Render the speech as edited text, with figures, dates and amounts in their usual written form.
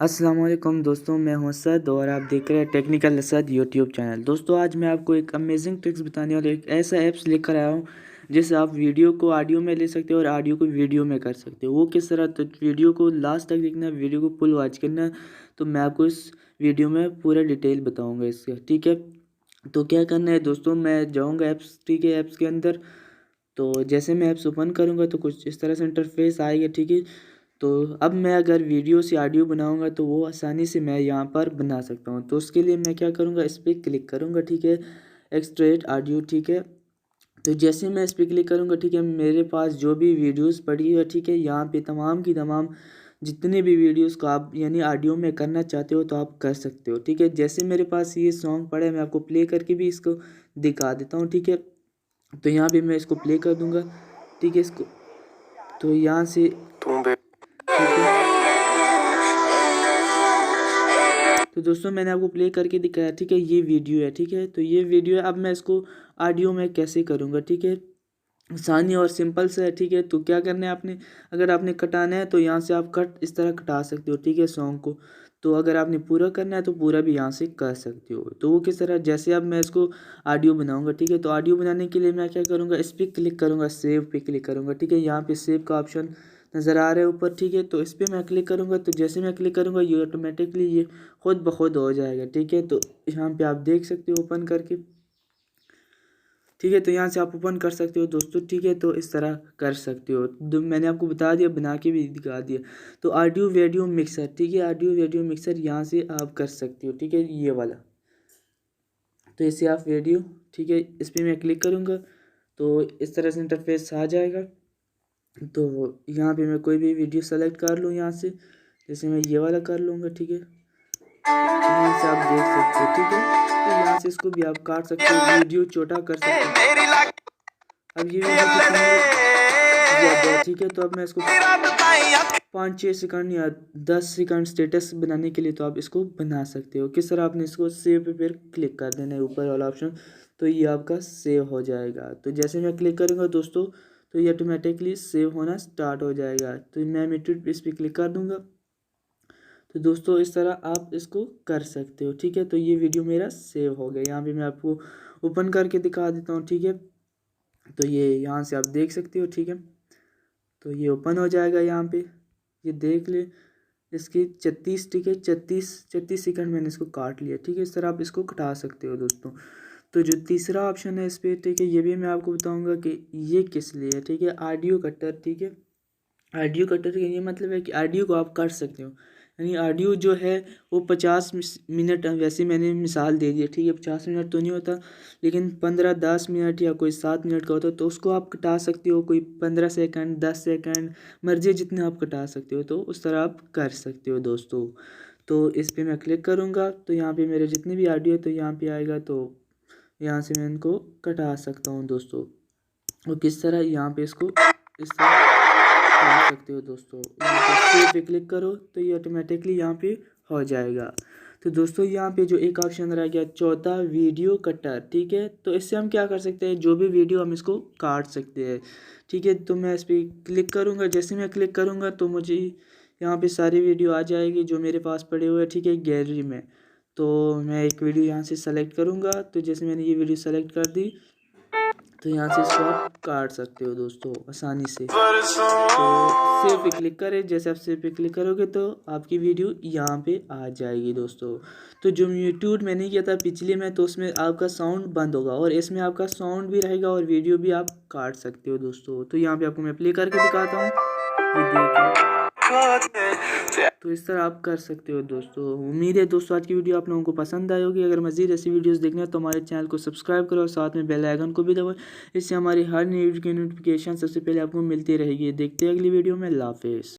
अस्सलाम वालेकुम दोस्तों, मैं हूं असद और आप देख रहे हैं टेक्निकल असद यूट्यूब चैनल। दोस्तों आज मैं आपको एक अमेजिंग ट्रिक्स बताने वाला एक ऐसा ऐप्स लेकर आया हूं जिससे आप वीडियो को ऑडियो में ले सकते हो और ऑडियो को वीडियो में कर सकते हो। वो किस तरह, तो वीडियो को लास्ट तक देखना है, वीडियो को फुल वॉच करना है। तो मैं आपको इस वीडियो में पूरा डिटेल बताऊँगा इसका, ठीक है। तो क्या करना है दोस्तों, मैं जाऊँगा ऐप्स, ठीक है, ऐप्स के अंदर। तो जैसे मैं ऐप्स ओपन करूँगा तो कुछ इस तरह से इंटरफेस आएगा, ठीक है। तो अब मैं अगर वीडियो से ऑडियो बनाऊंगा तो वो आसानी से मैं यहाँ पर बना सकता हूँ। तो उसके लिए मैं क्या करूँगा, इस पर क्लिक करूँगा, ठीक है, एक्सट्रैक्ट ऑडियो, ठीक है। तो जैसे मैं इस पर क्लिक करूँगा, ठीक है, मेरे पास जो भी वीडियोस पड़ी है, ठीक है, यहाँ पे तमाम की तमाम जितने भी वीडियोस को आप यानी ऑडियो में करना चाहते हो तो आप कर सकते हो, ठीक है। जैसे मेरे पास ये सॉन्ग पड़ा है, मैं आपको प्ले करके भी इसको दिखा देता हूँ, ठीक है। तो यहाँ पे मैं इसको प्ले कर दूँगा, ठीक है, इसको। तो यहाँ से ठीक है। तो दोस्तों मैंने आपको प्ले करके दिखाया, ठीक है, ये वीडियो है, ठीक है। तो ये वीडियो है, अब मैं इसको ऑडियो में कैसे करूँगा, ठीक है। आसानी और सिंपल से है, ठीक है। तो क्या करना है आपने, अगर आपने कटाना है तो यहाँ से आप कट इस तरह कटा सकते हो, ठीक है, सॉन्ग को। तो अगर आपने पूरा करना है तो पूरा भी यहाँ से कर सकते हो। तो वो किस तरह, जैसे अब मैं इसको ऑडियो बनाऊंगा, ठीक है। तो ऑडियो बनाने के लिए मैं क्या करूँगा, इस पर क्लिक करूँगा, सेव पे क्लिक करूँगा, ठीक है। यहाँ पे सेव का ऑप्शन नज़र आ रहा है ऊपर, ठीक है। तो इस पर मैं क्लिक करूँगा, तो जैसे मैं क्लिक करूँगा ये ऑटोमेटिकली ये खुद ब खुद हो जाएगा, ठीक है। तो यहाँ पे आप देख सकते हो ओपन करके, ठीक है। तो यहाँ से आप ओपन कर सकते हो दोस्तों, ठीक है। तो इस तरह कर सकते हो, मैंने आपको बता दिया, बना के भी दिखा दिया। तो ऑडियो वीडियो मिक्सर, ठीक है, ऑडियो वीडियो मिक्सर यहाँ से आप कर सकते हो, ठीक है, ये वाला। तो इसे आप वीडियो, ठीक है, इस पर मैं क्लिक करूँगा तो इस तरह से इंटरफेस आ जाएगा। तो यहाँ पे मैं कोई भी वीडियो सेलेक्ट कर लूँ यहाँ से, जैसे मैं ये वाला कर लूँगा, ठीक है। यहाँ से आप देख सकते हो, ठीक है। तो यहाँ से इसको भी आप काट सकते हो, वीडियो छोटा कर सकते हो। अब ये वीडियो कितनी ज़्यादा है, ठीक है। तो अब मैं इसको 5-6 सेकंड या 10 सेकंड स्टेटस बनाने के लिए तो आप इसको बना सकते हो। किस तरह, आपने इसको सेव पे फिर क्लिक कर देना है ऊपर वाला ऑप्शन, तो ये आपका सेव हो जाएगा। तो जैसे मैं क्लिक करूँगा दोस्तों तो ये ऑटोमेटिकली सेव होना स्टार्ट हो जाएगा। तो मैं इमीडिएट इस पर क्लिक कर दूँगा। तो दोस्तों इस तरह आप इसको कर सकते हो, ठीक है। तो ये वीडियो मेरा सेव हो गया, यहाँ पे मैं आपको ओपन करके दिखा देता हूँ, ठीक है। तो ये यहाँ से आप देख सकते हो, ठीक है। तो ये ओपन हो जाएगा, यहाँ पे ये देख ले, इसकी 36, ठीक है, 36 सेकंड मैंने इसको काट लिया, ठीक है। इस तरह आप इसको कटा सकते हो दोस्तों। तो जो तीसरा ऑप्शन है इस पर, ठीक है, ये भी मैं आपको बताऊंगा कि ये किस लिए है, ठीक है, ऑडियो कटर, ठीक है। ऑडियो कटर का ये मतलब है कि ऑडियो को आप काट सकते हो, यानी ऑडियो जो है वो 50 मिनट, वैसे मैंने मिसाल दे दी है, ठीक है। 50 मिनट तो नहीं होता, लेकिन 15-10 मिनट या कोई 7 मिनट का होता है, तो उसको आप कटा सकते हो, कोई 15 सेकंड, 10 सेकंड, मर्जी जितने आप कटा सकते हो, तो उस तरह आप कर सकते हो दोस्तों। तो इस पर मैं क्लिक करूँगा तो यहाँ पे मेरे जितने भी ऑडियो है तो यहाँ पे आएगा, तो यहाँ से मैं इनको कटा सकता हूँ दोस्तों। और किस तरह, यहाँ पे इसको इस तरह कर सकते हो दोस्तों। यहाँ पे सेव पे क्लिक करो तो ये ऑटोमेटिकली यहाँ पे हो जाएगा। तो दोस्तों यहाँ पे जो एक ऑप्शन रह गया चौथा, वीडियो कटर, ठीक है। तो इससे हम क्या कर सकते हैं, जो भी वीडियो हम इसको काट सकते हैं, ठीक है। तो मैं इस पर क्लिक करूँगा, जैसे मैं क्लिक करूँगा तो मुझे यहाँ पे सारी वीडियो आ जाएगी जो मेरे पास पड़े हुए हैं, ठीक है, गैलरी में। तो मैं एक वीडियो यहाँ से सेलेक्ट करूँगा, तो जैसे मैंने ये वीडियो सेलेक्ट कर दी तो यहाँ से इसको आप काट सकते हो दोस्तों आसानी से। तो सेव पे क्लिक करें, जैसे आप सेव पे क्लिक करोगे तो आपकी वीडियो यहाँ पे आ जाएगी दोस्तों। तो जो म्यूट मैंने किया था पिछले में, तो उसमें आपका साउंड बंद होगा और इसमें आपका साउंड भी रहेगा और वीडियो भी आप काट सकते हो दोस्तों। तो यहाँ पे आपको मैं प्ले करके दिखाता हूँ, ये देखिए। तो इस तरह आप कर सकते हो दोस्तों। उम्मीद है दोस्तों आज की वीडियो आप लोगों को पसंद आई होगी। अगर मज़ीद ऐसी वीडियोस देखना है तो हमारे चैनल को सब्सक्राइब करो और साथ में बेल आइकन को भी दबाओ, इससे हमारी हर न्यूज़ की नोटिफिकेशन सबसे पहले आपको मिलती रहेगी। देखते हैं अगली वीडियो में। अल्लाह हाफिज़।